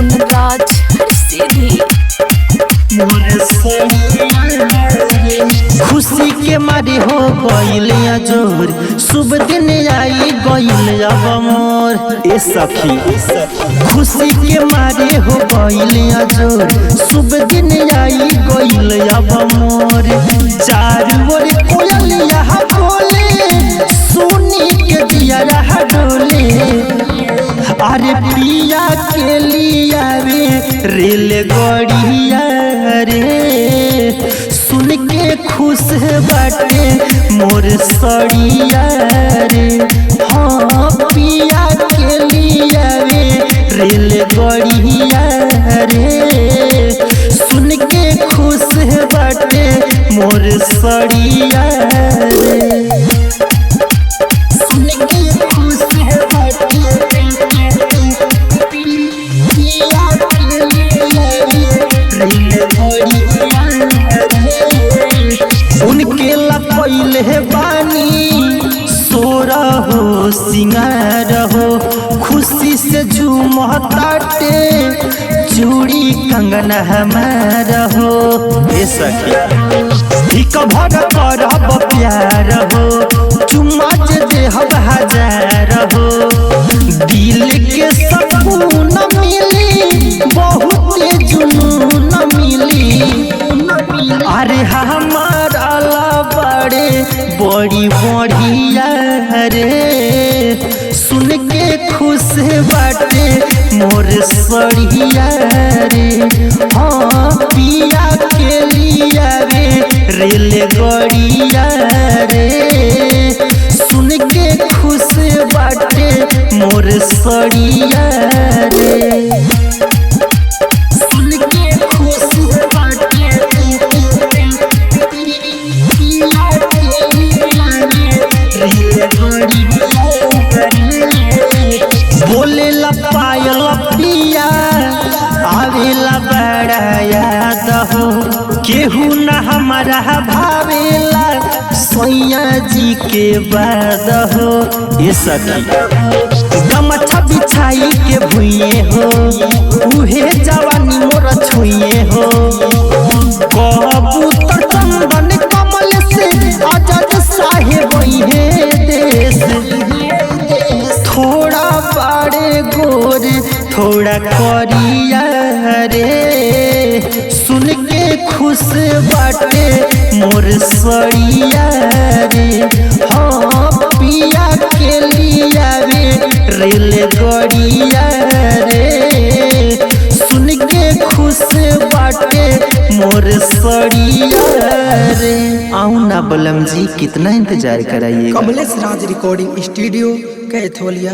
धनराज सीधी खुशी के मारे हो गईल जोर, शुभ दिन आई गईल अब मोर। ए सखी खुशी के मारे हो गईल जोर, शुभ दिन आई गईल अब मोर। चारों ओर कोयलिया बोले, सुनी के दिया रहा डोले। अरे पिया के लिया रेल गड़िया रे, सुन के खुश बाटे मोर सड़िया रे। हाँ पिया के लिया रेल गड़िया रे, सुन के खुश बाटे मोर सड़िया रे। उनके लपैले है बानी सोरा हो सिंगार हो, खुशी से झूमताटे चूड़ी कंगना हमारा हो। ए सखी भर करब प्यार हो, चुम्मा जे देहब हजार हो। दिल के सकून मिली, बहुत जुनून मिली। अरे हमारा बड़े बड़ी बढ़िया रे, सुन के खुश बाटे मोर सड़िया रे। हाँ पिया के लिया रेल गड़िया रे, सुन के खुश बाटे मोर सड़िया रे। बोले ला पायल पिया आवेला बड़ा याद हो, केहू न हमारा भावेला सैया जी के बाद हो। ये सखी गमछा बिछाई के भुइए हो, उहे जवानी मोर छुइए हो। कबूतर चंदन कमल से आजाद साहेब हे देश, थोड़ा बाड़े गोरे थोड़ा करिया रे, सुन के खुश बाटे मोर सड़िया रे। हाँ पिया के लिया रेल गड़िया रे, सुन के खुश बाटे मोर सड़िया रे। आऊँ ना बलम जी, कितना इंतजार कराइए। कमलेश राज रिकॉर्डिंग स्टूडियो कैथोलिया।